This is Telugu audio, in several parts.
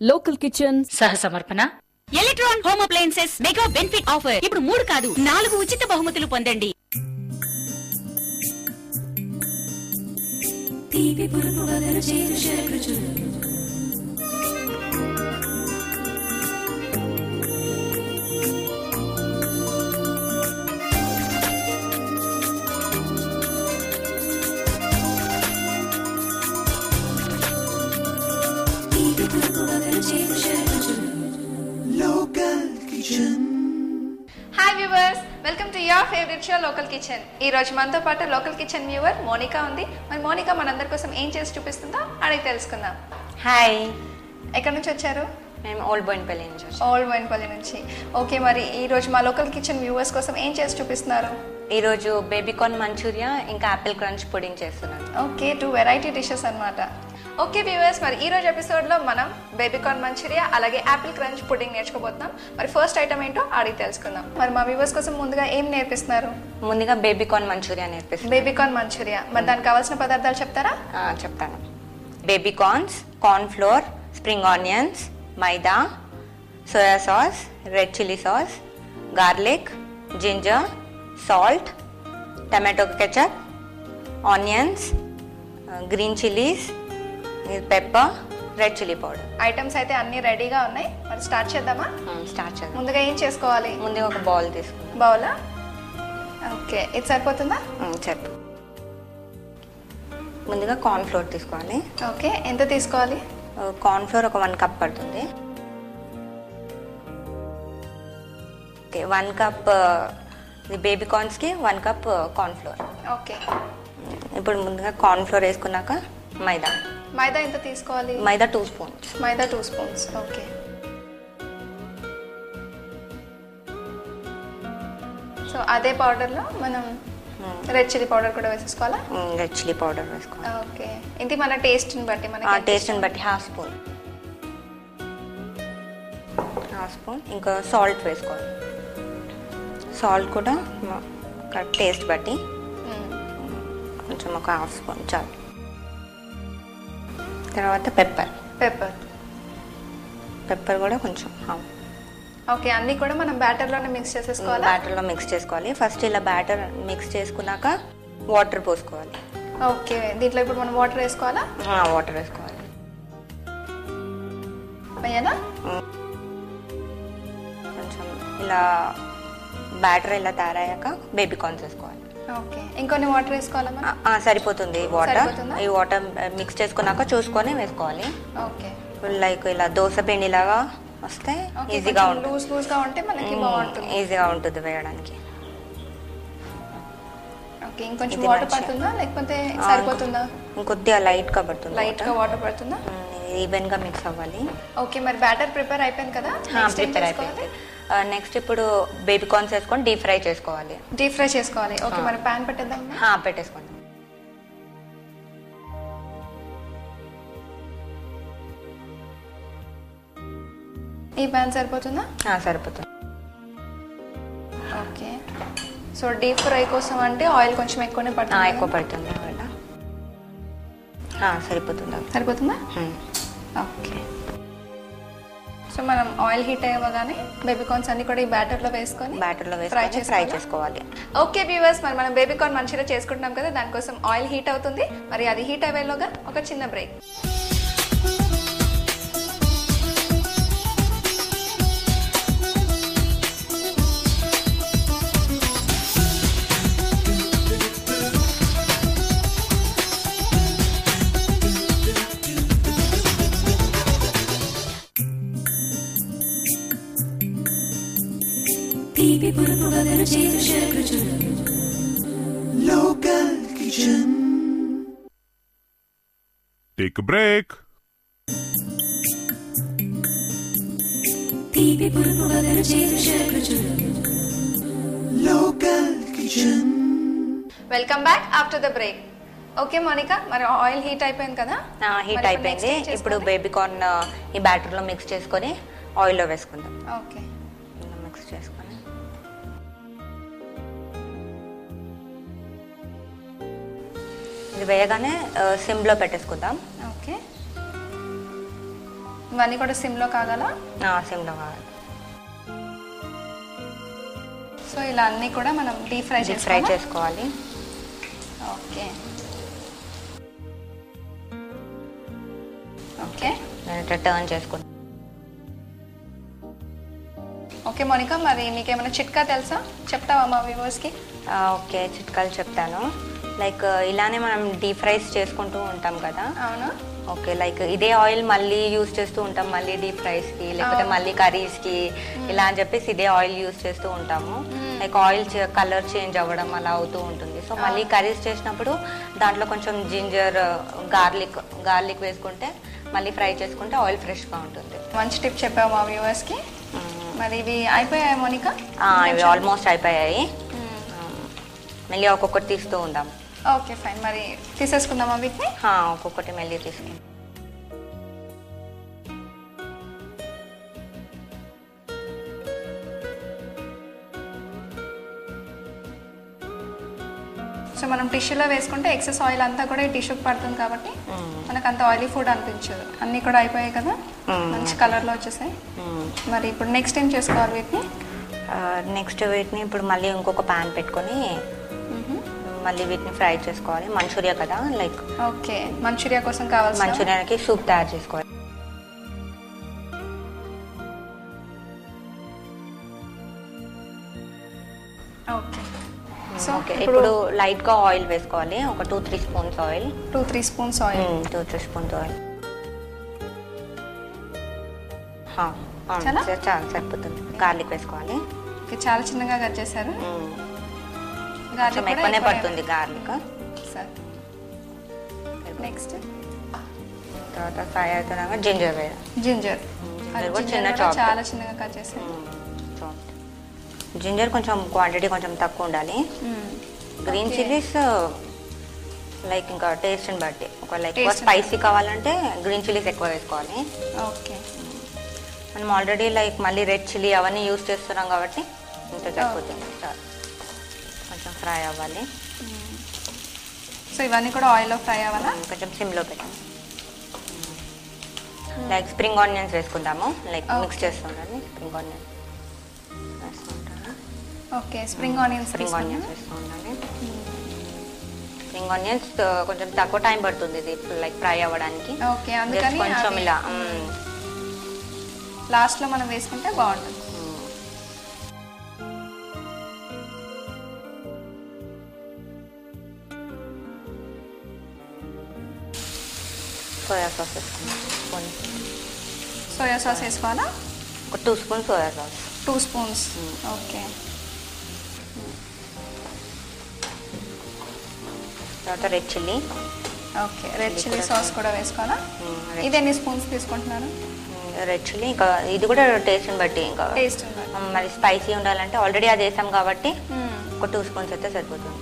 లోకల్ కిచెన్ సహ సమర్పణ electron home appliances mega benefit offer. ఇప్పుడు 3 కాదు 4 ఉచిత బహుమతులు పొందండి. Hi viewers, welcome to your favourite show local kitchen. ఈ రోజు మనతో పాటు లోకల్ కిచెన్ వ్యూవర్ మోనికా ఉంది. మరి మోనికా మనందరి కోసం ఏం చేసి చూపిస్తుందో అడిగి తెలుసుకుందాం. హాయ్, ఎక్కడి నుంచి వచ్చారు? మేము ఓల్డ్ బోయిన్పల్లి నుంచి వచ్చాం. ఓల్డ్ బోయిన్పల్లి నుంచి. ఓకే, మరి ఈ రోజు మా లోకల్ కిచెన్ వ్యూవర్స్ కోసం ఏం చేసి చూపిస్తున్నారు? ఈరోజు బేబీకార్న్ మంచూరియా ఇంకా యాపిల్ క్రంచ్ పుడింగ్ చేస్తున్నాను. ఓకే, 2 వెరైటీ డిషెస్ అన్నమాట. ఓకే వ్యూవర్స్, మరి ఈ రోజు ఎపిసోడ్లో మనం బేబీకార్న్ మంచూరియా అలాగే యాపిల్ క్రంచ్ పుడింగ్ నేర్చుకోబోతున్నాం. మరి ఫస్ట్ ఐటమ్ ఏంటో అడిగి తెలుసుకుందాం. మరి మా వ్యూవర్స్ కోసం ముందుగా ఏం నేర్పిస్తున్నారు? ముందుగా బేబీకార్న్ మంచూరియా నేర్పిస్తాను. Baby corn manchurian. మరి దానికి కావాల్సిన పదార్థాలు చెప్తారా? చెప్తాను. Baby corns, corn flour, spring onions, maida, soya sauce, red chilli sauce, garlic, ginger, salt, tomato ketchup, onions, green chillies, pepper, red chilli powder. Items అయితే అన్ని రెడీగా ఉన్నాయి. మరి స్టార్ట్ చేద్దామా? స్టార్ట్ చేద్దాం. ముందుగా ఏం చేసుకోవాలి? ముందుగా ఒక బౌల్ తీసుకుందాం. బౌలా? ఓకే, ఇది సరిపోతుందా? చెప్పు. ముందుగా కార్న్ ఫ్లోర్ తీసుకోవాలి. ఓకే, ఎంత తీసుకోవాలి? కార్న్ ఫ్లోర్ ఒక 1 కప్ పడుతుంది. ఓకే, 1 కప్ బేబీకార్న్స్కి 1 కప్ కార్న్ ఫ్లోర్. ఓకే, ఇప్పుడు ముందుగా కార్న్ ఫ్లోర్ వేసుకున్నాక మైదా. మైదా ఎంత తీసుకోవాలి? Maida 2 spoons. Maida 2 spoons. Okay, so అదే పౌడర్లో మనం రెడ్ చిల్లీ పౌడర్ కూడా వేసేసుకోవాలా? రెడ్ చిల్లీ పౌడర్ వేసుకోవాలి. ఓకే, ఇది మన టేస్ట్ని బట్టి, మన టేస్ట్ని బట్టి హాఫ్ స్పూన్. ఇంకా సాల్ట్ వేసుకోవాలి. సాల్ట్ కూడా టేస్ట్ బట్టి కొంచెం ఒక హాఫ్ స్పూన్ చాలు. తర్వాత పెప్పర్ కూడా కొంచెం. ఓకే, అన్నీ కూడా మనం బ్యాటర్లోనే మిక్స్ చేసేసుకోవాలి. బ్యాటర్లో మిక్స్ చేసుకోవాలి. ఫస్ట్ ఇలా బ్యాటర్ మిక్స్ చేసుకున్నాక వాటర్ పోసుకోవాలి. ఓకే, దీంట్లో ఇప్పుడు మనం వాటర్ వేసుకోవాలా? వాటర్ వేసుకోవాలి. అయ్యానా? కొంచెం ఇలా బ్యాటర్ ఇలా తయారయ్యాక బేబీకార్న్స్ వేసుకోవాలి. ఓకే, ఇంకొన్ని వాటర్ వేసుకోవాలా మనం? సరిపోతుంది. ఈ వాటర్ మిక్స్ చేసుకున్నాక చూసుకొని వేసుకోవాలి. ఓకే, లైక్ ఇలా దోశ పిండి లాగా వస్తే ఈజీగా ఉంటుంది. లూజ్గా ఉంటే మనకి బాగుంటుంది, ఈజీగా ఉంటుంది వేయడానికి. ఓకే, ఇంకొంచెం వాటర్ పడుతుందా లేకపోతే సరిపోతుందా? ఇంకొద్దిగా లైట్గా పడుతుంది. లైట్గా వాటర్ పడుతుందా? ఈవెన్గా మిక్స్ అవ్వాలి. ఓకే, మరి బ్యాటర్ ప్రిపేర్ అయిపోయింది కదా? ప్రిపేర్ అయిపోయింది. నెక్స్ట్ ఇప్పుడు బేబీకార్న్స్ వేసుకొని డీప్ ఫ్రై చేసుకోవాలి. డీప్ ఫ్రై చేసుకోవాలి. ఓకే, మరి ప్యాన్ పెట్టేద్దాం. పెట్టేసుకోండి. ఈ ప్యాన్ సరిపోతుందా? సరిపోతుంది. ఓకే, సో డీప్ ఫ్రై కోసం అంటే ఆయిల్ కొంచెం ఎక్కువనే పడుతుంది. ఎక్కువ పడుతుంది. సరిపోతుందా? ఓకే, సో మనం ఆయిల్ హీట్ అయ్యగానే బేబీకార్న్స్ అన్ని కూడా ఈ బ్యాటర్లో వేసుకొని ఫ్రై చేసుకోవాలి. ఓకే వ్యూవర్స్, మరి మనం బేబీకార్న్ మంచిగా చేసుకుంటున్నాం కదా, దానికోసం ఆయిల్ హీట్ అవుతుంది. మరి అది హీట్ అయ్యేలోగా ఒక చిన్న break. Local Kitchen. Take a break. Local Kitchen. Welcome back after the break. Okay Monica, మరి ఆయిల్ హీట్ అయిపోయింది కదా? హీట్ అయిపోయింది. ఇప్పుడు బేబీకార్న్ ఈ బ్యాటర్లో మిక్స్ చేసుకొని ఆయిల్లో వేసుకుందాం. ఓకే, మిక్స్ చేసుకొని ఇది వేయగానే సిమ్లో పెట్టేసుకుందాం. ఓకే, ఇవన్నీ కూడా సిమ్లో కాగల. సిమ్లో కావాలి. సో ఇలా అన్నీ కూడా మనం డీప్ ఫ్రై చేసుకోవాలి. ఓకే ఓకే టర్న్ చేసుకుంటాం. ఓకే మోనికా, మరి మీకేమైనా చిట్కా తెలుసా, చెప్తావా మా వ్యూవర్స్కి? ఓకే, చిట్కాలు చెప్తాను. లైక్ ఇలానే మనం డీప్ ఫ్రైస్ చేసుకుంటూ ఉంటాం కదా. అవును. ఓకే, లైక్ ఇదే ఆయిల్ మళ్ళీ యూస్ చేస్తూ ఉంటాం, మళ్ళీ డీప్ ఫ్రైస్కి లేకపోతే మళ్ళీ కర్రీస్కి ఇలా అని చెప్పేసి ఇదే ఆయిల్ యూస్ చేస్తూ ఉంటాము. లైక్ ఆయిల్ కలర్ చేంజ్ అవ్వడం అలా అవుతూ ఉంటుంది. సో మళ్ళీ కర్రీస్ చేసినప్పుడు దాంట్లో కొంచెం జింజర్, గార్లిక్ వేసుకుంటే మళ్ళీ ఫ్రై చేసుకుంటే ఆయిల్ ఫ్రెష్గా ఉంటుంది. మంచి టిప్ చెప్పావు మా వ్యూవర్స్కి. మరి ఇవి అయిపోయాయి మోనికా? ఇవి ఆల్మోస్ట్ అయిపోయాయి. మళ్ళీ ఒక్కొక్కటి తీస్తూ ఉందాం. ఓకే ఫైన్, మరి తీసేసుకుందామా వీటిని? ఒక్కొక్కటి మళ్ళీ తీసుకుందాం. సో మనం టిష్యూలో వేసుకుంటే ఎక్సెస్ ఆయిల్ అంతా కూడా ఈ టిష్యూకి పడుతుంది కాబట్టి మనకు అంత ఆయిలీ ఫుడ్ అనిపించదు. అన్నీ కూడా అయిపోయాయి కదా, మంచి కలర్లో వచ్చేసాయి. మరి ఇప్పుడు నెక్స్ట్ ఏం చేసుకోవాలి వీటిని? నెక్స్ట్ వీటిని ఇప్పుడు మళ్ళీ ఇంకొక ప్యాన్ పెట్టుకొని మళ్ళీ వీటిని ఫ్రై చేసుకోవాలి. మంచూరియా కదా, లైక్ ఓకే మంచూరియా కోసం కావాలి. మంచూరియాకి సూప్ తయారు చేసుకోవాలి. ఓకే సో ఇప్పుడు లైట్ గా ఆయిల్ వేసుకోవాలి. ఒక 2-3 spoons oil. 2-3 spoons oil. 2-3 spoons oil చాలా సరిపోతుంది. గార్లిక్ వేసుకోవాలి. చాలా చిన్నగా కట్ చేశారు. ఎక్కువనే పడుతుంది గార్లిక్. నెక్స్ట్ తర్వాత ఫ్రై అవుతున్నాక జింజర్ జింజర్ చిన్న చాప్, చాలా చిన్నగా కట్ చేశారు. జింజర్ కొంచెం క్వాంటిటీ కొంచెం తక్కువ ఉండాలి. గ్రీన్ చిల్లీస్ లైక్ ఇంకా టేస్ట్ని బట్టి, ఒకవేళ ఎక్కువ స్పైసీ కావాలంటే గ్రీన్ చిల్లీస్ ఎక్కువ వేసుకోవాలి. ఓకే, మనం ఆల్రెడీ లైక్ మళ్ళీ రెడ్ చిల్లీ అవన్నీ యూస్ చేస్తున్నాం కాబట్టి ఇంత సరిపోతుంది. కొంచెం ఫ్రై అవ్వాలి. సో ఇవన్నీ కూడా ఆయిల్లో ఫ్రై అవ్వాలా? కొంచెం సిమ్లో పెట్టాము. లైక్ స్ప్రింగ్ ఆనియన్స్ వేసుకుందాము. లైక్ మిక్స్ చేస్తుండాలి. స్ప్రింగ్ ఆనియన్స్ వేసుకుంటాను. ఓకే, స్ప్రింగ్ ఆనియన్స్ వేస్తూ ఉండాలి. స్ప్రింగ్ ఆనియన్స్ కొంచెం తక్కువ టైం పడుతుంది ఇది లైక్ ఫ్రై అవ్వడానికి. ఓకే, అందుకని కొంచెం ఇలా లాస్ట్లో మనం వేసుకుంటే బాగుంటుంది. సోయా సాస్ వేసుకుంటాం. సోయా సాస్ వేసుకోవాలా? ఒక 2 spoons soya sauce. 2 spoons. Okay, తర్వాత red chilli. Okay, red chilli sauce కూడా వేసుకోవాలా? ఇది ఎన్ని స్పూన్స్ తీసుకుంటున్నారు? రెడ్ చిల్లీ ఇంకా ఇది కూడా టేస్ట్ని బట్టి, ఇంకా టేస్ట్ మరి స్పైసీ ఉండాలంటే ఆల్రెడీ అది వేసాం కాబట్టి ఒక 2 స్పూన్స్ అయితే సరిపోతుంది.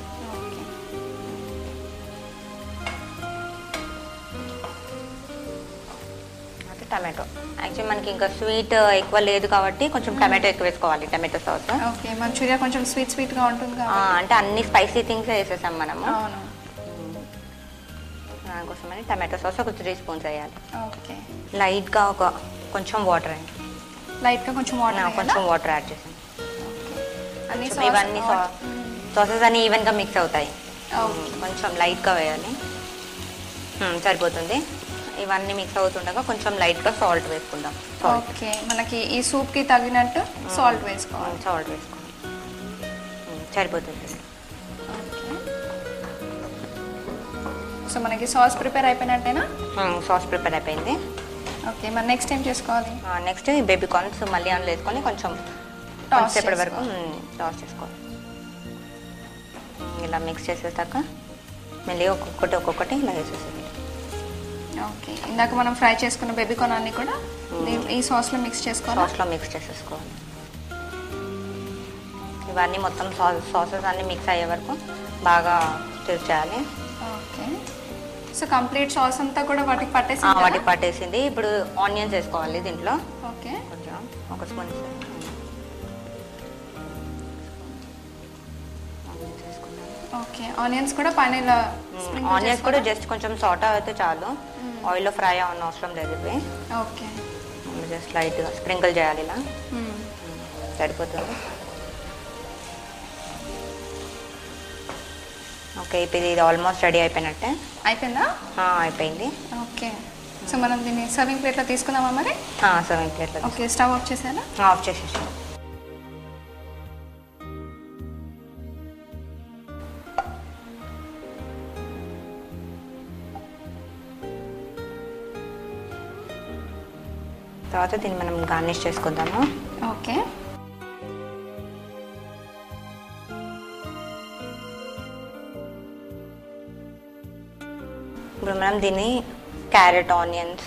అయితే టమాటో, యాక్చువల్లీ మనకి ఇంకా స్వీట్ ఎక్కువ లేదు కాబట్టి కొంచెం టమాటో ఎక్కువ వేసుకోవాలి. Tomato sauce. ఓకే, మంచూరియా కొంచెం స్వీట్గా ఉంటుంది అంటే అన్ని స్పైసీ థింగ్స్ వేసేసాం మనము. అవును, దానికోసమని టమాటో సాస్ ఒక 3 స్పూన్స్ వేయాలి. ఓకే, లైట్గా కొంచెం వాటర్ అండి. లైట్గా కొంచెం వాటర్ యాడ్ చేసాం. అన్ని ఇవన్నీ సాసెస్ అన్ని ఈవెన్గా మిక్స్ అవుతాయి. కొంచెం లైట్గా వేయాలి, సరిపోతుంది. ఇవన్నీ మిక్స్ అవుతుండగా కొంచెం లైట్గా సాల్ట్ వేసుకుందాం. ఓకే, మనకి ఈ సూప్కి తగినట్టు సాల్ట్ వేసుకోవాలి. సరిపోతుంది. సో మనకి సాస్ ప్రిపేర్ అయిపోయినట్టేనా? సాస్ ప్రిపేర్ అయిపోయింది. ఓకే, మరి నెక్స్ట్ ఏం చేసుకోవాలి? నెక్స్ట్ ఈ బేబీ కార్న్స్ మళ్ళీ అందులో వేసుకొని కొంచెం సేపటి వరకు టాస్ చేసుకోవాలి. ఇలా మిక్స్ చేసేసాక మళ్ళీ ఒక్కొక్కటి ఇలా వేసేసేది. ఓకే, ఇందాక మనం ఫ్రై చేసుకున్న బేబీ కార్న్ అన్ని కూడా ఈ సాస్లో మిక్స్ చేసేసుకోవాలి. ఇవన్నీ మొత్తం సాసెస్ అన్ని మిక్స్ అయ్యే వరకు బాగా స్టిర్ చేయాలి. ఓకే, సో కంప్లీట్ సాస్ అంతా కూడా వాటికి పట్టేసింది. ఇప్పుడు ఆనియన్స్ వేసుకోవాలి దీంట్లో. ఓకే, కొంచెం ఒక స్పూన్ ఓకే. ఆనియన్స్ కూడా పైన ఇలా ఆనియన్స్ కూడా జస్ట్ కొంచెం సాటా అయితే చాలు. ఆయిల్లో ఫ్రై అవ్వని అవసరం లేదు ఇవి. ఓకే, జస్ట్ లైట్గా స్ప్రింకిల్ చేయాలి ఇలా. సరిపోతుంది. ఓకే, ఇప్పుడు ఇది ఆల్మోస్ట్ రెడీ అయిపోయినట్టే. అయిపోయిందా? అయిపోయింది. ఓకే, సో మనం దీన్ని సర్వింగ్ ప్లేట్లో తీసుకుందామా మరి? సర్వింగ్ ప్లేట్లో. ఓకే, స్టవ్ ఆఫ్ చేసేయాలా? ఆఫ్ చేసేసి. తర్వాత దీన్ని మనం గార్నిష్ చేసుకుందాము. ఓకే, ఇప్పుడు మనం దీన్ని క్యారెట్, ఆనియన్స్,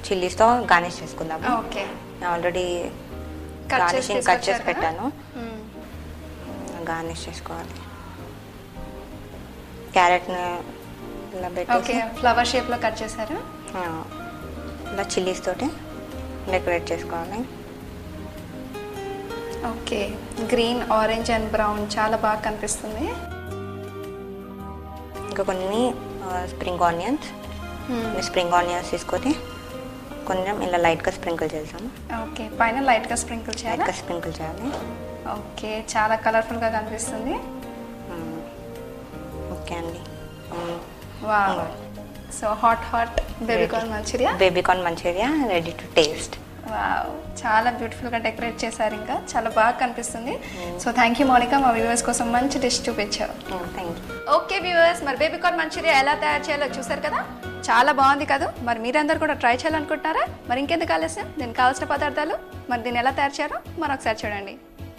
చిల్లీస్తో గార్నిష్ చేసుకుందాము. ఓకే, ఆల్రెడీ గార్నిషింగ్ కట్ చేసి పెట్టాను. గార్నిష్ చేసుకోవాలి. క్యారెట్ని ఇలా ఓకే, పెట్టి ఫ్లవర్ షేప్లో కట్ చేశారు. ఇలా చిల్లీస్ తోటి డెకరేట్ చేసుకోవాలి. Okay, green, orange and brown చాలా బాగా కనిపిస్తుంది. ఇంకా కొన్ని స్ప్రింగ్ ఆనియన్స్ తీసుకొని కొంచెం ఇలా లైట్గా స్ప్రింకిల్ చేసాము. ఓకే, పైన లైట్గా స్ప్రింకిల్ చేయాలి. లైట్గా స్ప్రింకిల్ చేయాలి. ఓకే, చాలా కలర్ఫుల్గా కనిపిస్తుంది. ఓకే అండి. Wow, so hot baby corn manchurian. Baby corn Manchuria ready to taste. Wow, చాలా బ్యూటిఫుల్గా డెకరేట్ చేశారు, ఇంకా చాలా బాగా కనిపిస్తుంది. సో థ్యాంక్ యూ మౌనిక, మా వ్యూవర్స్ కోసం మంచి డిష్ చూపించావు. Thank you. ఓకే వ్యూవర్స్, మరి బేబీకార్న్ మంచూరియా ఎలా తయారు చేయాలో చూసారు కదా, చాలా బాగుంది కదా. మరి మీరందరూ కూడా ట్రై చేయాలనుకుంటున్నారా? మరి ఇంకెందుకు ఆలస్యం, దీనికి కావాల్సిన పదార్థాలు, మరి దీన్ని ఎలా తయారు చేయాలో మరొకసారి చూడండి.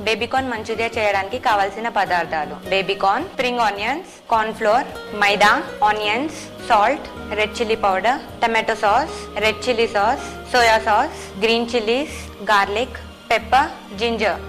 బేబీకార్న్ మంచూరియా చేయడానికి కావాల్సిన పదార్థాలు: baby corn, spring onions, corn flour, maida, onions, salt, red chilli powder, tomato sauce, red chilli sauce, soya sauce, green chillies, garlic, pepper, ginger.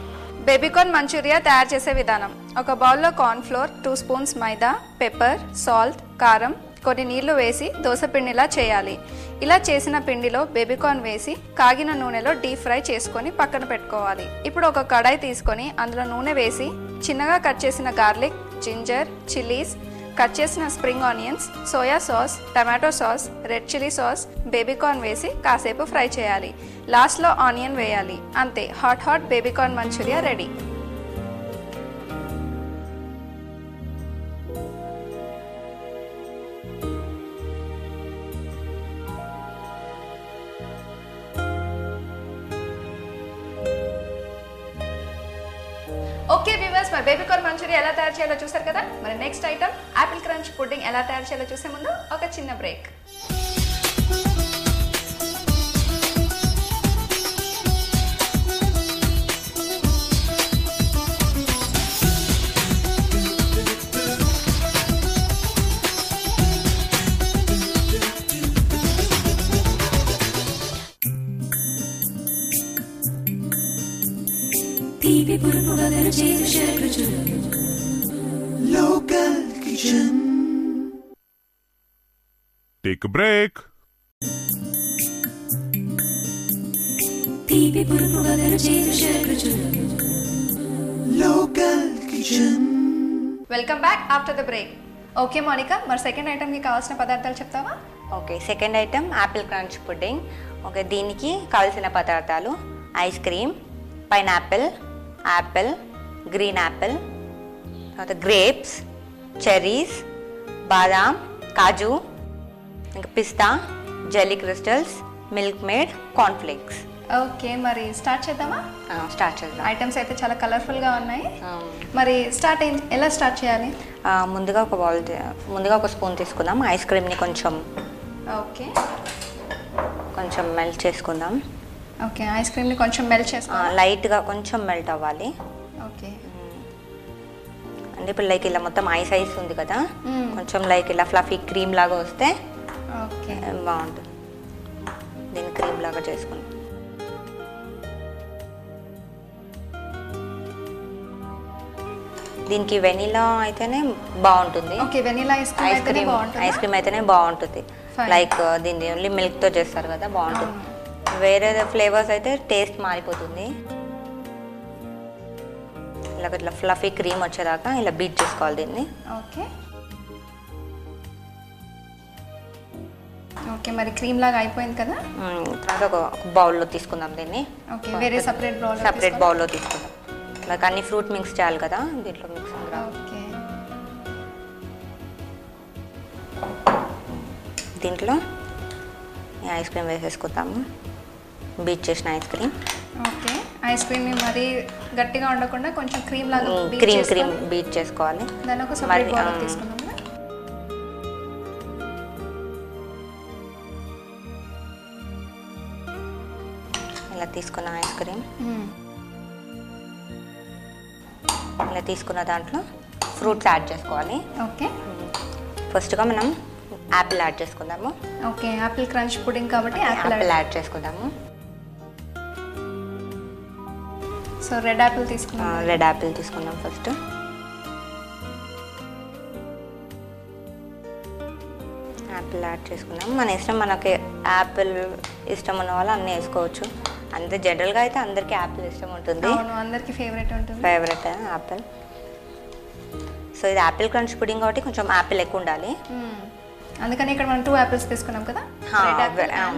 Baby corn manchurian తయారు చేసే విధానం: ఒక బౌల్లో corn flour, 2 spoons maida, pepper, salt, కారం, కొన్ని నీళ్లు వేసి దోసపిండిలా చేయాలి. ఇలా చేసిన పిండిలో బేబీకార్న్ వేసి కాగిన నూనెలో డీప్ ఫ్రై చేసుకొని పక్కన పెట్టుకోవాలి. ఇప్పుడు ఒక కడాయి తీసుకొని అందులో నూనె వేసి చిన్నగా కట్ చేసిన గార్లిక్, జింజర్, చిల్లీస్, కట్ చేసిన spring onions, soya sauce, tomato sauce, red chilli sauce, baby corn వేసి కాసేపు ఫ్రై చేయాలి. లాస్ట్లో ఆనియన్ వేయాలి. అంతే, hot baby corn Manchuria ready. Okay viewers, మరి బేబీకార్న్ మంచూరియా ఎలా తయారు చేయాలో చూసారు కదా. మరి next item apple crunch pudding ఎలా తయారు చేయాలో చూసే ముందు ఒక చిన్న break. Local Kitchen. Take a break. Local Kitchen. Welcome back after the break. Okay Monika, మరి సెకండ్ ఐటమ్కి కావాల్సిన పదార్థాలు చెప్తావా? Okay, second item apple crunch pudding. Okay, దీనికి కావాల్సిన పదార్థాలు: ice cream, pineapple, apple, green apple, తర్వాత గ్రేప్స్, చెర్రీస్, బాదాం, కాజు, ఇంకా పిస్తా, jelly crystals, Milkmaid, cornflakes. Okay, మరి స్టార్ట్ చేద్దామా? స్టార్ట్ చేద్దాం. ఐటమ్స్ అయితే చాలా కలర్ఫుల్గా ఉన్నాయి. మరి ఎలా స్టార్ట్ చేయాలి? ముందుగా ఒక స్పూన్ తీసుకుందాం. ఐస్ క్రీమ్ని కొంచెం మెల్ట్ చేసుకుందాం. ఓకే, ఐస్ క్రీమ్ని కొంచెం మెల్ట్ చేసుకోవాలి. లైట్గా కొంచెం మెల్ట్ అవ్వాలి. ఓకే, అంటే ఇప్పుడు లైక్ ఇలా మొత్తం ఐస్ ఉంది కదా, కొంచెం లైక్ ఇలా ఫ్లఫీ క్రీమ్ లాగా వస్తే ఓకే బాగుంటుంది. దీన్ని క్రీమ్ లాగా చేసుకుందాం. దీనికి వెనీలా అయితేనే బాగుంటుంది. ఓకే, వెనీలా ఐస్ క్రీమ్ అయితేనే బాగుంటుంది. లైక్ దీన్ని ఓన్లీ మిల్క్తో చేస్తారు కదా, బాగుంటుంది. వేరే ఫ్లేవర్స్ అయితే టేస్ట్ మారిపోతుంది. ఇట్లా ఫ్లఫీ క్రీమ్ వచ్చేదాకా ఇలా బీట్ చేసుకోవాలి దీన్ని. ఓకే, ఓకే, మరి క్రీమ్ లాగా అయిపోయింది కదా. తర్వాత ఒక బౌల్లో తీసుకుందాం దీన్ని. ఓకే, వేరే సపరేట్ బౌల్లో తీసుకుందాం. లైక్ అన్ని ఫ్రూట్ మిక్స్ చేయాలి కదా దీంట్లో మిక్స్. ఓకే, దీంట్లో ఈ ఐస్ క్రీమ్ వేసేసుకుందాము. బీట్ చేసిన ice cream. Okay, ice cream మరి గట్టిగా ఉండకుండా కొంచెం క్రీమ్ లాగా క్రీమ్ బీట్ చేసుకోవాలి. దాన్ని ఒక సపరేట్ బౌల్ తీసుకుందాం. ఇలా తీసుకున్న ఐస్ క్రీమ్ ఇలా తీసుకున్న దాంట్లో ఫ్రూట్స్ యాడ్ చేసుకోవాలి. ఓకే, ఫస్ట్గా మనం యాపిల్ యాడ్ చేసుకుందాము. ఓకే, యాపిల్ క్రంచ్ పుడింగ్ కాబట్టి యాపిల్ యాడ్ చేసుకుందాము. సో రెడ్ యాపిల్ తీసుకుందాం ఫస్ట్. యాపిల్ యాడ్ చేసుకుందాం. మన ఇష్టం, మనకి యాపిల్ ఇష్టం ఉన్న వాళ్ళు అన్నీ వేసుకోవచ్చు. అంతే జనరల్గా అయితే అందరికీ యాపిల్ ఇష్టం ఉంటుంది. అందరికీ ఫేవరెట్ యాపిల్. సో ఇది యాపిల్ క్రంచ్ పుడింగ్ కాబట్టి కొంచెం యాపిల్ ఎక్కువ ఉండాలి. అందుకని ఇక్కడ మనం 2 యాపిల్స్ తీసుకున్నాం కదా,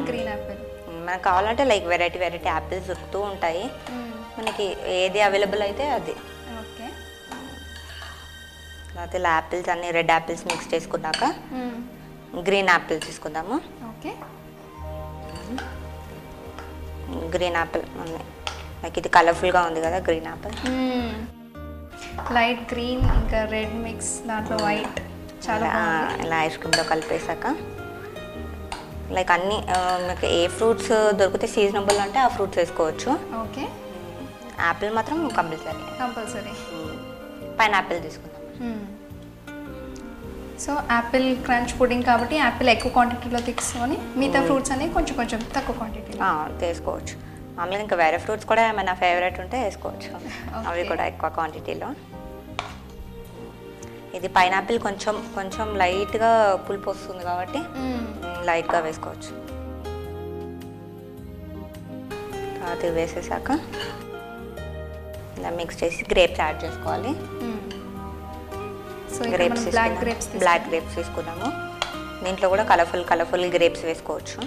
గ్రీన్ యాపిల్. మనకు కావాలంటే లైక్ వెరైటీ యాపిల్స్ దొరుకుతూ ఉంటాయి. మనకి ఏది అవైలబుల్ అయితే అది. ఓకే, తర్వాత ఇలా యాపిల్స్ అన్ని రెడ్ యాపిల్స్ మిక్స్ చేసుకున్నాక గ్రీన్ యాపిల్ తీసుకుందాము. ఓకే, గ్రీన్ యాపిల్ అన్నీ లైక్ ఇది కలర్ఫుల్గా ఉంది కదా గ్రీన్ యాపిల్. లైట్ గ్రీన్ ఇంకా రెడ్ మిక్స్, దాంట్లో వైట్, చాలా ఇలా ఐస్ క్రీమ్లో కలిపేసాక లైక్ అన్నీ మీకు ఏ ఫ్రూట్స్ దొరికితే సీజనబుల్ అంటే ఆ ఫ్రూట్స్ వేసుకోవచ్చు. ఓకే, యాపిల్ మాత్రం కంపల్సరీ. పైనాపిల్ తీసుకుందాం. సో యాపిల్ క్రంచ్ పుడింగ్ కాబట్టి యాపిల్ ఎక్కువ క్వాంటిటీలో తీసుకొని మిగతా ఫ్రూట్స్ అనేవి కొంచెం తక్కువ క్వాంటిటీలో తీసుకోవచ్చు. మామూలుగా ఇంకా వేరే ఫ్రూట్స్ కూడా ఏమైనా ఫేవరెట్ ఉంటే వేసుకోవచ్చు, అవి కూడా ఎక్కువ క్వాంటిటీలో. ఇది పైనాపిల్ కొంచెం లైట్గా పులుపు వస్తుంది కాబట్టి లైట్గా వేసుకోవచ్చు. తర్వాత వేసేసాక ఇలా మిక్స్ చేసి గ్రేప్స్ యాడ్ చేసుకోవాలి. బ్లాక్ గ్రేప్స్ తీసుకున్నాము. దీంట్లో కూడా కలర్ఫుల్ గ్రేప్స్ వేసుకోవచ్చు.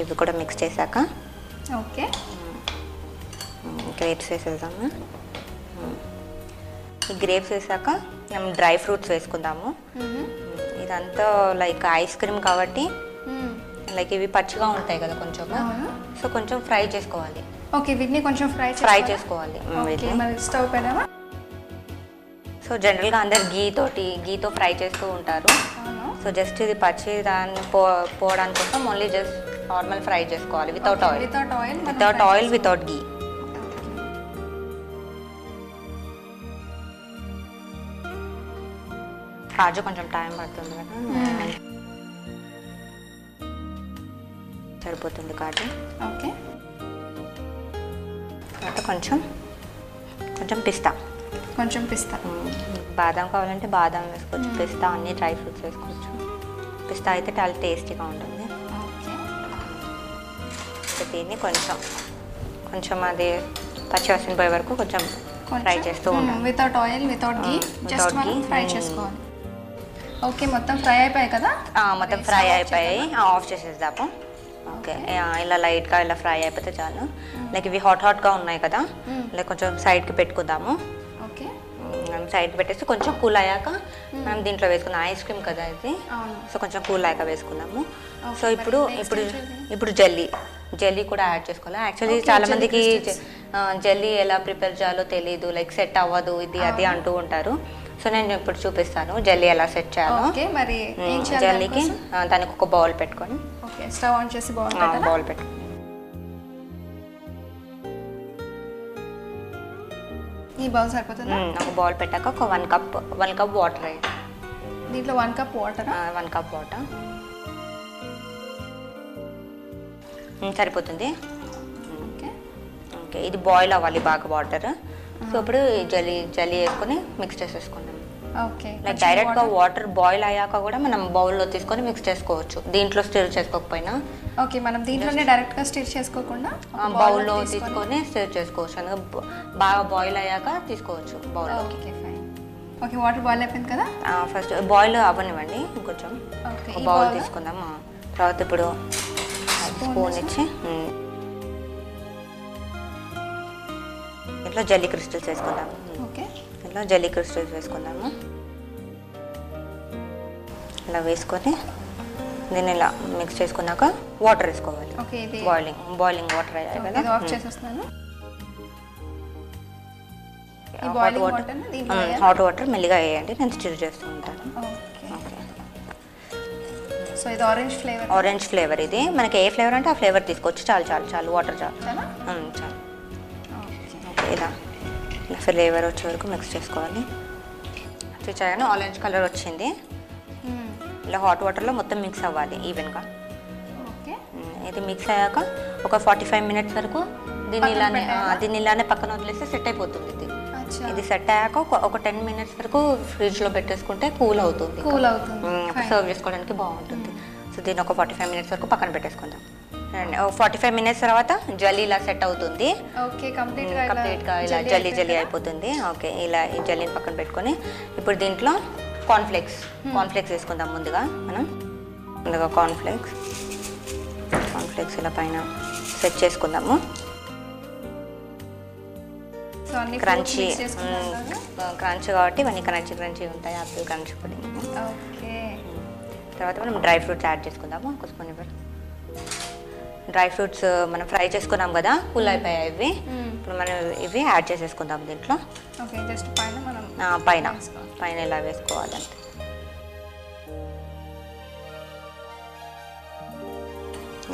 ఇవి కూడా మిక్స్ చేశాక ఓకే గ్రేప్స్ వేసేద్దాము. ఈ గ్రేప్స్ వేసాక మనం డ్రై ఫ్రూట్స్ వేసుకుందాము. ఇదంతా లైక్ ఐస్ క్రీమ్ కాబట్టి లైక్ ఇవి పచ్చిగా ఉంటాయి కదా కొంచెం, సో కొంచెం ఫ్రై చేసుకోవాలి. ఓకే, వీటిని కొంచెం ఫ్రై చేసుకోవాలి. స్టవ్ పైన సో జనరల్గా అందరు గీతో ఫ్రై చేస్తూ ఉంటారు. సో జస్ట్ ఇది పచ్చి దాన్ని పోవడానికి కోసం ఓన్లీ జస్ట్ నార్మల్ ఫ్రై చేసుకోవాలి వితౌట్ ఆయిల్ వితౌట్ గీ. కాజు కొంచెం టైం పడుతుంది కదా, సరిపోతుంది కాజు. ఓకే, తర్వాత కొంచెం పిస్తా బాదం కావాలంటే బాదం వేసుకోవచ్చు, పిస్తా అన్ని డ్రై ఫ్రూట్స్ వేసుకోవచ్చు. పిస్తా అయితే చాలా టేస్టీగా ఉంటుంది. దీన్ని కొంచెం అది పచ్చివాసన పోయే వరకు కొంచెం ఫ్రై చేస్తూ ఉంటాం. వితౌట్ ఆయిల్ వితౌట్ గీ జస్ట్ ఫ్రై చేసుకోవాలి. ఓకే, మొత్తం ఫ్రై అయిపోయాయి కదా? మొత్తం ఫ్రై అయిపోయాయి. ఆఫ్ చేసేద్దాము. ఓకే, ఇలా లైట్గా ఇలా ఫ్రై అయిపోతే చాలు. లైక్ ఇవి హాట్గా ఉన్నాయి కదా, లైక్ కొంచెం సైడ్కి పెట్టుకుందాము. ఓకే, సైడ్కి పెట్టేసి కొంచెం కూల్ అయ్యాక మనం దీంట్లో వేసుకున్నాం. ఐస్ క్రీమ్ కదా ఇది, సో కొంచెం కూల్ అయ్యాక వేసుకున్నాము. సో ఇప్పుడు జెల్లీ కూడా యాడ్ చేసుకోవాలి. యాక్చువల్లీ చాలా మందికి జెల్లీ ఎలా ప్రిపేర్ చేయాలో తెలియదు, లైక్ సెట్ అవ్వదు ఇది అది అంటూ ఉంటారు. సో నేను ఇప్పుడు చూపిస్తాను జెల్లీ ఎలా సెట్ చేయాలో. జెల్లీకి దానికి ఒక బౌల్ పెట్టుకొని స్టవ్ ఆన్ చేసి బౌల్ పెట్టుకొని ఈ బౌల్ సరిపోతుందా? ఒక బౌల్ పెట్టాక ఒక 1 కప్ వాటర్ అయ్యి దీంట్లో 1 కప్ వాటర్ 1 కప్ వాటర్ సరిపోతుంది. ఓకే, ఇది బాయిల్ అవ్వాలి బాగా వాటర్. సో ఇప్పుడు జెల్లీ వేసుకొని మిక్స్ చేసేసుకున్నాం. ఓకే. లైక్ డైరెక్ట్ గా వాటర్ బాయిల్ అయ్యాక కూడా మనం బౌల్లో తీసుకొని మిక్స్ చేసుకోవచ్చు, దీంట్లో స్టిర్ చేసుకోకపోయినా. ఓకే, మనం దీంట్లోనే డైరెక్ట్ గా స్టిర్ చేసుకోకుండా బౌల్లో తీసుకొని స్టిర్ చేసుకోవచ్చు, అందుకే బాగా బాయిల్ అయ్యాక తీసుకోవచ్చు బౌల్లో. Okay fine. Okay, water boil అయిపోయింది కదా. ఫస్ట్ బాయిల్ అవ్వనివ్వండి కొంచెం. ఒక బౌల్ తీసుకుందాం. తర్వాత ఇప్పుడు స్పూన్ ఇచ్చి ఇట్లా జెల్లీ క్రిస్టల్స్ వేసుకుందాము. ఓకే, ఇట్లా జెల్లీ క్రిస్టల్స్ వేసుకుందాము. ఇలా వేసుకొని దీన్ని ఇలా మిక్స్ చేసుకున్నాక వాటర్ వేసుకోవాలి. బాయిలింగ్ వాటర్ అయ్యాయి కదా. హాట్ వాటర్ మెల్లిగా వేయండి, నేను స్టిర్ చేస్తూ ఉంటాను. సో ఇది ఆరెంజ్ ఫ్లేవర్. ఇది మనకి ఏ ఫ్లేవర్ అంటే ఆ ఫ్లేవర్ తీసుకోవచ్చు. చాలు వాటర్ చాలు. ఇలా ఫ్లేవర్ వచ్చే వరకు మిక్స్ చేసుకోవాలి. చూచాను ఆరెంజ్ కలర్ వచ్చింది. ఇలా హాట్ వాటర్లో మొత్తం మిక్స్ అవ్వాలి ఈవెన్గా. ఇది మిక్స్ అయ్యాక ఒక 45 మినిట్స్ వరకు దీన్ని ఇలానే పక్కన వదిలేస్తే సెట్ అయిపోతుంది. ఇది సెట్ అయ్యాక ఒక 10 మినిట్స్ వరకు ఫ్రిడ్జ్లో పెట్టేసుకుంటే కూల్ అవుతుంది. సర్వ్ చేసుకోవడానికి బాగుంటుంది. సో దీన్ని ఒక 45 మినిట్స్ వరకు పక్కన పెట్టేసుకుందాం. 45 మినిట్స్ తర్వాత జల్లీ ఇలా సెట్ అవుతుంది. కంప్లీట్గా ఇలా జల్లీ అయిపోతుంది. ఓకే, ఇలా ఈ జల్లీని పక్కన పెట్టుకొని ఇప్పుడు దీంట్లో కార్న్ఫ్లేక్స్ వేసుకుందాం. ముందుగా కార్న్ఫ్లేక్స్ ఇలా పైన సెట్ చేసుకుందాము. క్రంచీ కాబట్టి ఇవన్నీ క్రంచీ ఉంటాయి. Apple crunchy pudding. తర్వాత మనం డ్రై ఫ్రూట్స్ యాడ్ చేసుకుందాము. ఒక స్పూన్ డ్రై ఫ్రూట్స్ మనం ఫ్రై చేసుకున్నాం కదా, కూల్ అయిపోయాయి ఇవి. ఇప్పుడు మనం ఇవి యాడ్ చేసేసుకుందాం దీంట్లో. పైన ఇలా వేసుకోవాలంటే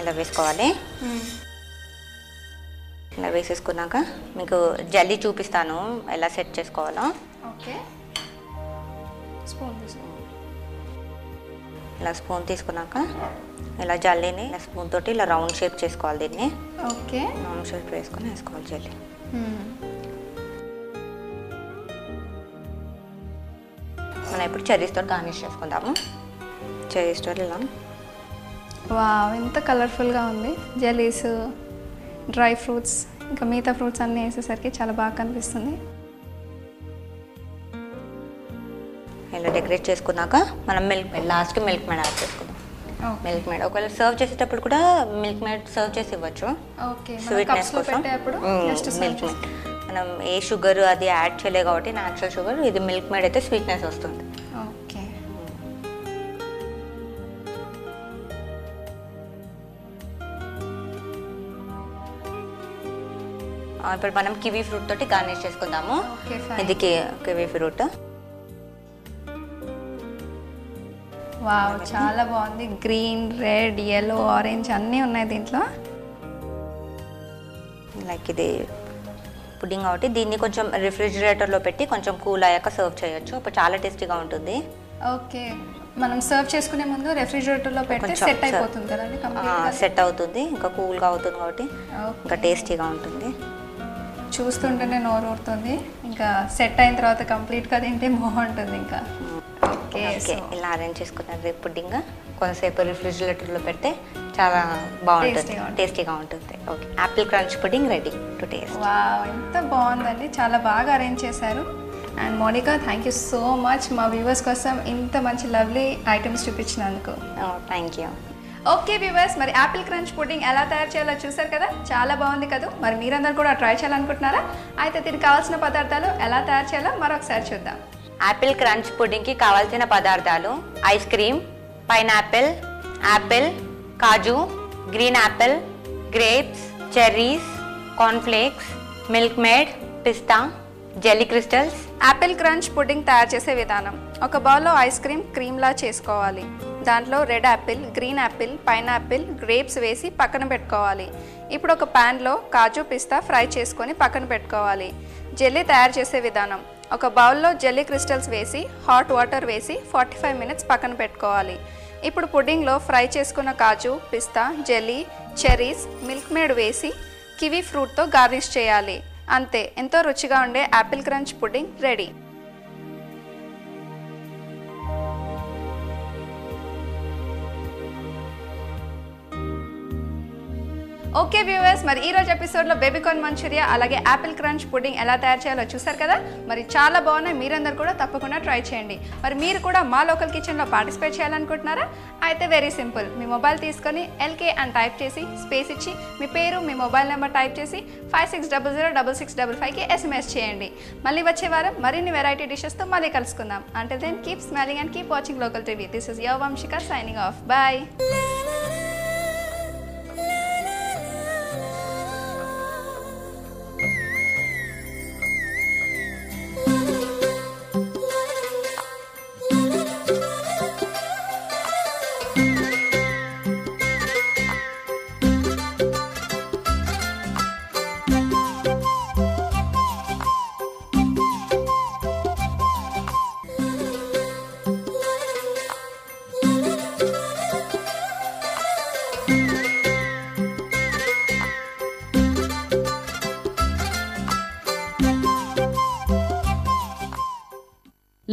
ఇలా వేసుకోవాలి. ఇలా వేసేసుకున్నాక మీకు జల్లీ చూపిస్తాను ఎలా సెట్ చేసుకోవాలో. ఇలా స్పూన్ తీసుకున్నాక ఇలా జల్లీని స్పూన్ తోటి ఇలా రౌండ్ షేప్ చేసుకోవాలి. దీన్ని రౌండ్ షేప్ వేసుకోవాలి జల్లీ. మనం ఇప్పుడు చెర్రీస్ తోటి గార్నిష్ చేసుకుందాము. చెర్రీస్ తోటి ఇలా ఎంత కలర్ఫుల్గా ఉంది. జెల్లీస్, డ్రై ఫ్రూట్స్, ఇంకా మిగతా ఫ్రూట్స్ అన్నీ వేసేసరికి చాలా బాగా కనిపిస్తుంది. ఇలా డెకరేట్ చేసుకున్నాక మనం లాస్ట్కి మిల్క్ మేడ్ యాడ్ చేసుకుందాం. మిల్క్ మేడ్ ఒకవేళ సర్వ్ చేసేటప్పుడు కూడా మిల్క్ మేడ్ సర్వ్ చేసి ఇవ్వచ్చు. స్వీట్నెస్ కోసం మిల్క్ మేడ్ మనం ఏ షుగర్ అది యాడ్ చేయలేదు కాబట్టి న్యాచురల్ షుగర్. ఇది మిల్క్ మేడ్ అయితే స్వీట్నెస్ వస్తుంది. ఇప్పుడు మనం కివీ ఫ్రూట్ తోటి గార్నిష్ చేసుకుందాము. ఇది కివీ ఫ్రూట్. చాలా బాగుంది. గ్రీన్, రెడ్, yellow, ఆరెంజ్ అన్నీ ఉన్నాయి దీంట్లో. లైక్ ఇది పుడ్డింగ్ కాబట్టి దీన్ని కొంచెం రిఫ్రిజిరేటర్లో పెట్టి కొంచెం కూల్ అయ్యాక సర్వ్ చేయొచ్చు. అప్పుడు చాలా టేస్టీగా ఉంటుంది. ఓకే, మనం సర్వ్ చేసుకునే ముందు రెఫ్రిజిరేటర్లో పెట్టి సెట్ అయిపోతుంది కదండి. సెట్ అవుతుంది, ఇంకా కూల్గా అవుతుంది కాబట్టి ఇంకా టేస్టీగా ఉంటుంది. చూస్తుంటేనే నోరు ఊరుతుంది. ఇంకా సెట్ అయిన తర్వాత కంప్లీట్గా తింటే బాగుంటుంది. ఇంకా ఓకే, ఇలా అరేంజ్ చేసుకున్నారు పుడ్డింగ్. కొంతసేపు రిఫ్రిజిరేటర్లో పెడితే చాలా బాగుంటుంది, టేస్టీగా ఉంటుంది. Okay, apple crunch pudding ready to taste. ఎంత బాగుందండి, చాలా బాగా అరేంజ్ చేశారు. And Monica, thank you so much మా వ్యూవర్స్ కోసం ఇంత మంచి లవ్లీ ఐటమ్స్ చూపించినందుకు. Thank you. ఓకే వ్యూవర్స్, మరి యాపిల్ క్రంచ్ పుడ్డింగ్ ఎలా తయారు చేయాలో చూసారు కదా, చాలా బాగుంది కదా. మరి మీరందరూ కూడా ట్రై చేయాలనుకుంటున్నారా? అయితే దీనికి కావాల్సిన పదార్థాలు ఎలా తయారు చేయాలో మరొకసారి చూద్దాం. యాపిల్ క్రంచ్ పుడ్డింగ్కి కావాల్సిన పదార్థాలు: ఐస్ క్రీమ్, పైనాపిల్, యాపిల్, కాజు, green apple, grapes, cherries, cornflakes, Milkmaid, పిస్తా, jelly crystals. Apple crunch pudding తయారు చేసే విధానం: ఒక బౌల్లో ఐస్ క్రీమ్లా చేసుకోవాలి. దాంట్లో red apple, green apple, pineapple, grapes వేసి పక్కన పెట్టుకోవాలి. ఇప్పుడు ఒక ప్యాన్లో కాజు, పిస్తా ఫ్రై చేసుకొని పక్కన పెట్టుకోవాలి. జెల్లీ తయారు చేసే విధానం: ఒక బౌల్లో జెల్లీ క్రిస్టల్స్ వేసి హాట్ వాటర్ వేసి 45 మినిట్స్ పక్కన పెట్టుకోవాలి. ఇప్పుడు పుడ్డింగ్లో ఫ్రై చేసుకున్న కాజు, పిస్తా, జెల్లీ, చెర్రీస్, మిల్క్ మేడ్ వేసి కివీ ఫ్రూట్తో గార్నిష్ చేయాలి. అంతే, ఎంతో రుచిగా ఉండే Apple crunch pudding ready. Okay viewers, మరి ఈ రోజు ఎపిసోడ్లో బేబీకార్న్ మంచూరియా అలాగే యాపిల్ క్రంచ్ పుడ్డింగ్ ఎలా తయారు చేయాలో చూసారు కదా. మరి చాలా బాగున్నాయి, మీరందరూ కూడా తప్పకుండా ట్రై చేయండి. మరి మీరు కూడా మా లోకల్ కిచెన్లో పార్టిసిపేట్ చేయాలనుకుంటున్నారా? అయితే వెరీ సింపుల్, మీ మొబైల్ తీసుకొని ఎల్కే అని టైప్ చేసి స్పేస్ ఇచ్చి మీ పేరు మీ మొబైల్ నెంబర్ టైప్ చేసి 56006655కి SMS చేయండి. మళ్ళీ వచ్చే వారం మరిన్ని వెరైటీ డిషెస్తో మళ్ళీ కలుసుకుందాం. Until then, keep smiling and keep watching Local TV. This is your Vamshika signing off. Bye.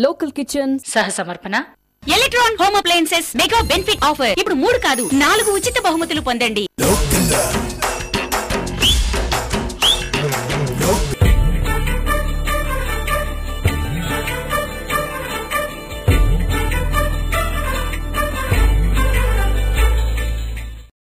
Local kitchen సహ సమర్పణ electron home appliances mega benefit offer. ఇప్పుడు 3 కాదు 4 ఉచిత బహుమతులు పొందండి.